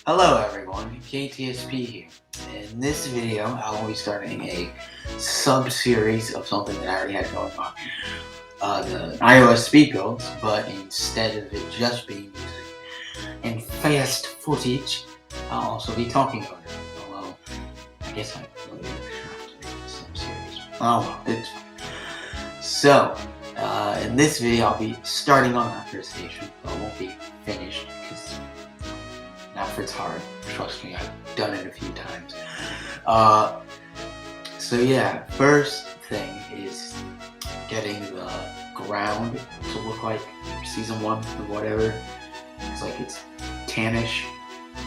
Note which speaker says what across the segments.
Speaker 1: Hello everyone, KTSP here. In this video, I will be starting a sub-series of something that I already had going on. The iOS speed builds, but instead of it just being music and fast footage, I'll also be talking about it. Although, I guess I really didn't have to make a sub-series. Oh well, it's fine. So, in this video, I'll be starting on that station, but it won't be finished because Knapford's hard. Trust me, I've done it a few times. So yeah, first thing is getting the ground to look like season 1 or whatever. It's like it's tannish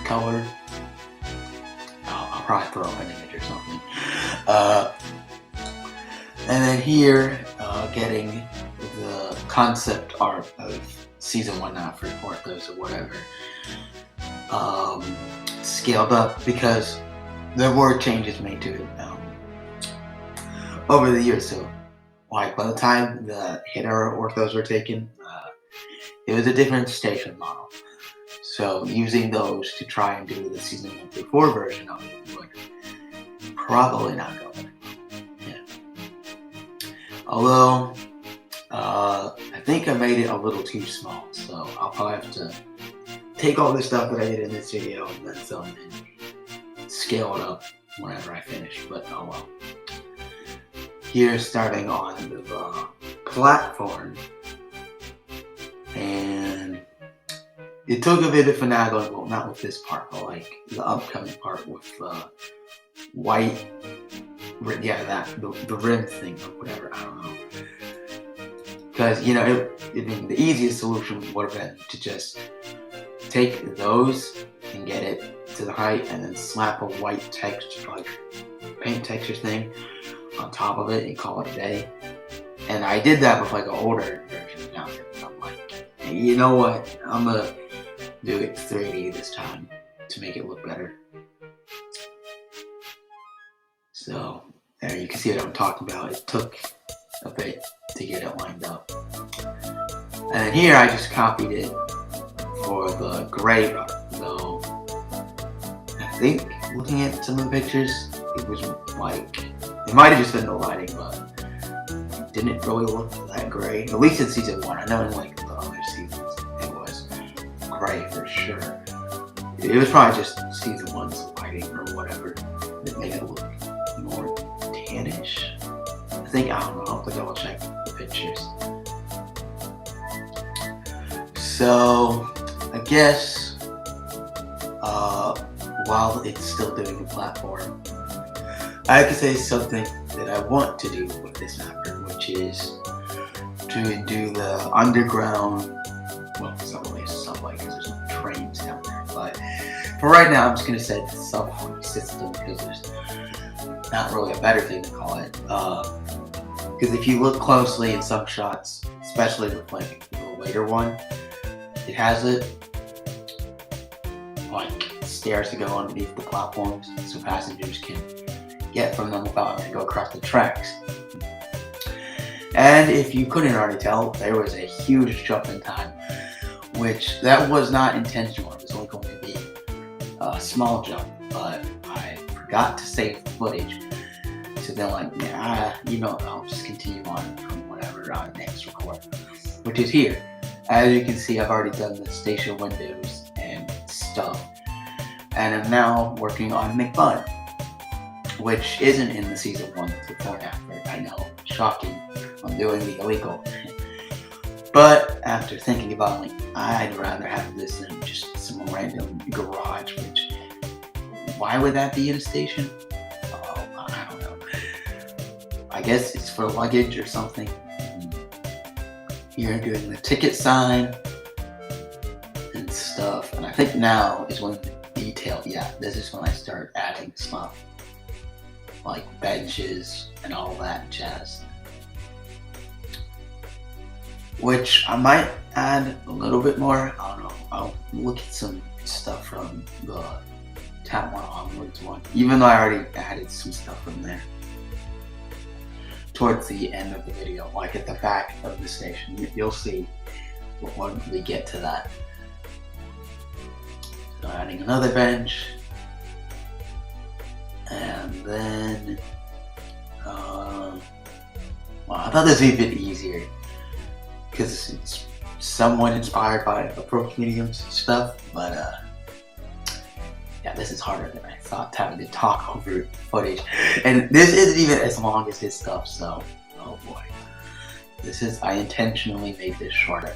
Speaker 1: color. I'll probably throw up an image or something. And then here, getting the concept art of season 1 Knapford, or those or whatever. Scaled up because there were changes made to it over the years. So, like by the time the hit era orthos were taken, it was a different station model. So using those to try and do the season 1 through 4 version of it would probably not go very well. Yeah. Although I think I made it a little too small, so I'll probably have to take all the stuff that I did in this video and then some and scale it up whenever I finish, but oh well. Here, starting on the platform, and it took a bit of finagling, well not with this part, but like the upcoming part with white, yeah, the rim thing or whatever, I don't know. Because, you know, the easiest solution would have been to just take those and get it to the height and then slap a white texture, like paint texture thing on top of it and call it a day. And I did that with like an older version now. I'm like, hey, you know what? I'm gonna do it 3D this time to make it look better. So there you can see what I'm talking about. It took a bit to get it lined up. And here I just copied it for the gray part, though I think looking at some of the pictures, it was like, it might have just been the lighting, but it didn't really look that gray. At least in season 1. I know in like the other seasons it was gray for sure. It was probably just season 1's lighting or whatever that made it look more tannish. I think, I don't know, I'll have to double check the pictures. So I guess while it's still doing the platform, I could say something that I want to do with this mapper, which is to do the underground, well, it's not really a subway because there's no trains down there, but for right now I'm just going to say the subway system because there's not really a better thing to call it. Because if you look closely in some shots, especially with like the later one, it has it like stairs to go underneath the platforms so passengers can get from them without having to go across the tracks. And if you couldn't already tell, there was a huge jump in time, which that was not intentional. It was only going to be a small jump, but I forgot to save the footage. So then like, yeah, you know, I'll just continue on from whatever I next record, which is here. As you can see, I've already done the station windows and stuff, and I'm now working on McBud, which isn't in the season 1 through 4 Knapford. I know, shocking, I'm doing the illegal. But after thinking about it, like, I'd rather have this than just some random garage, which, why would that be in a station? Oh, I don't know. I guess it's for luggage or something. Here doing the ticket sign and stuff, and I think now is when the detail, yeah, this is when I start adding stuff like benches and all that jazz, which I might add a little bit more. I don't know, I'll look at some stuff from the Tab 1 onwards one, even though I already added some stuff from there towards the end of the video, like at the back of the station. You'll see when we get to that. So adding another bench. And then, well, I thought this would be a bit easier because it's somewhat inspired by approach mediums stuff, but yeah, this is harder than I thought, having to talk over footage. And this isn't even as long as his stuff, so, oh boy. I intentionally made this shorter.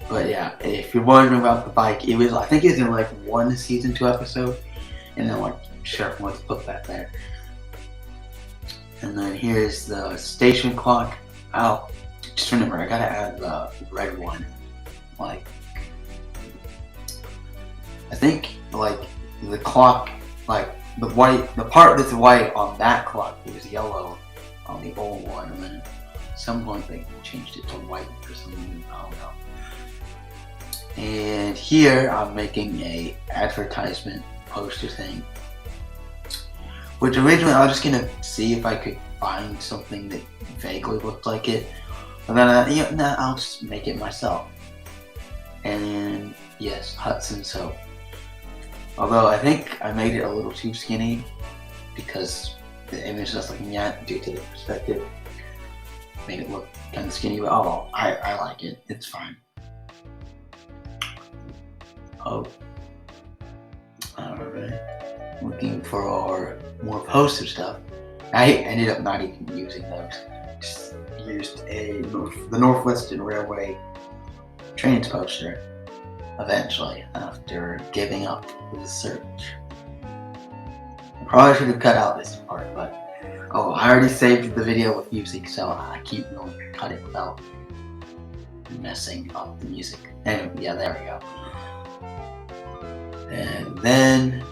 Speaker 1: But yeah, if you're wondering about the bike, I think it was in like one season 2 episode, and then like Sheriff wants to put that there. And then here's the station clock. Oh, just remember, I gotta add the red one. Like, I think like the clock, like the part that's white on that clock was yellow on the old one, and then at some point they changed it to white for some reason. I don't know. And here I'm making a advertisement poster thing, which originally I was just gonna see if I could find something that vaguely looked like it, but then I'll just make it myself. And yes, Hudson soap. Although I think I made it a little too skinny because the image I was looking at, due to the perspective, made it look kind of skinny. But oh, I like it. It's fine. Oh, alright. Looking for more poster stuff. I ended up not even using those. Just used the Northwestern Railway trains poster eventually after giving up the search. I probably should have cut out this part, but oh, I already saved the video with music, so I keep going to cut it without messing up the music. Anyway, yeah, there we go. And then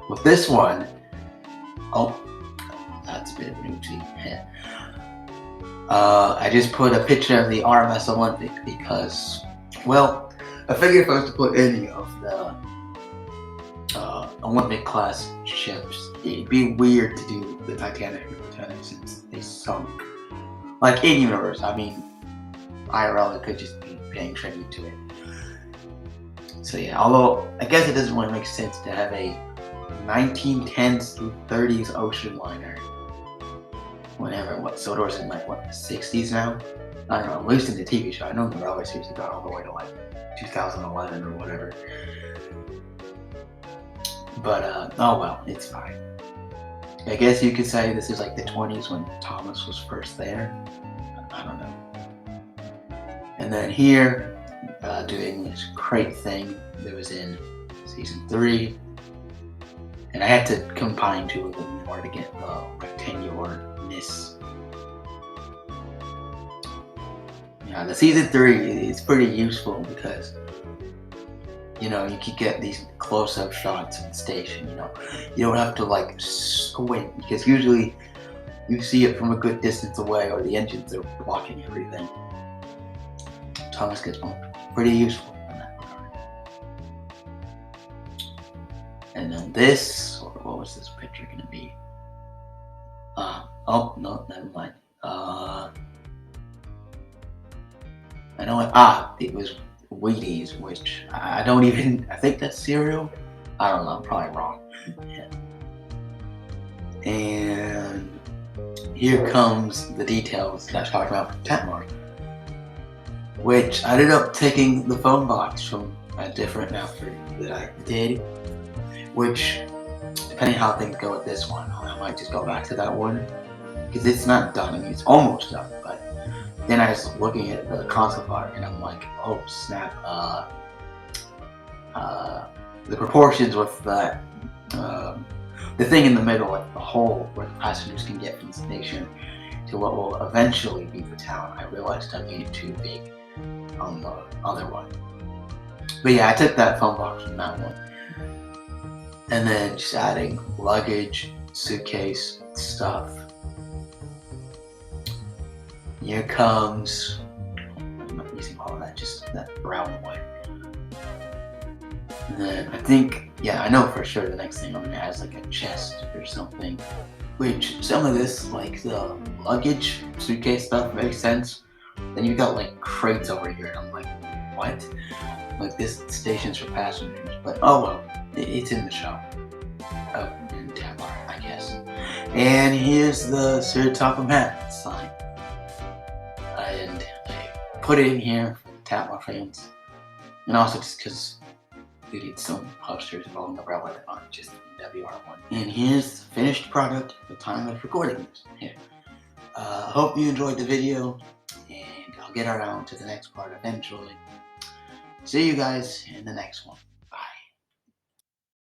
Speaker 1: with this one, oh, that's a bit of an oopsie. I just put a picture of the RMS Olympic because, well, I figured if I was to put any of the Olympic class ships, it'd be weird to do the Titanic and Titanic since they sunk. Like in universe, I mean, IRL, it could just be paying tribute to it. So yeah, although I guess it doesn't really make sense to have a 1910s through 30s ocean liner. Whenever, Sodor's in like, the 60s now? I don't know, at least in the TV show. I know the railway series got all the way to like 2011 or whatever. But, oh well, it's fine. I guess you could say this is like the 20s when Thomas was first there. I don't know. And then here, doing this crate thing that was in season 3. And I had to combine 2 of them in order to get the rectangularness. Yeah, the season 3 is pretty useful because, you know, you can get these close-up shots of the station, you know. You don't have to like squint because usually you see it from a good distance away or the engines are blocking everything. Thomas gets one. Pretty useful in that regard. And then this, what was this picture gonna be? Oh no, never mind. I know what. It was Wheaties, which I don't even. I think that's cereal. I don't know. I'm probably wrong. Yeah. And here comes the details that I was talking about for Tatmar, which I ended up taking the phone box from a different Knapford that I did, which, depending how things go with this one, I might just go back to that one, because it's not done. I mean, it's almost done, but then I was looking at the console art, and I'm like, oh snap, the proportions with that, the thing in the middle, like the hole where the passengers can get from the station to what will eventually be the town, I realized I made it too big on the other one. But yeah, I took that phone box from that one. And then just adding luggage, suitcase, stuff. Here comes, I'm not using all of that, just that brown one. And then I think, yeah, I know for sure the next thing I'm gonna add is like a chest or something. Which some of this, like the luggage, suitcase stuff makes sense. Then you've got like crates over here, and I'm like, what? Like, this station's for passengers, but oh well, it's in the show. Oh, in Tampa, I guess. And here's the Sir Topham Hatt sign. And I put it in here for Tampa fans. And also just because we need some posters of all umbrella that aren't just WR1. And here's the finished product at the time of recording this. Here. Hope you enjoyed the video, and I'll get around to the next part eventually. See you guys in the next one.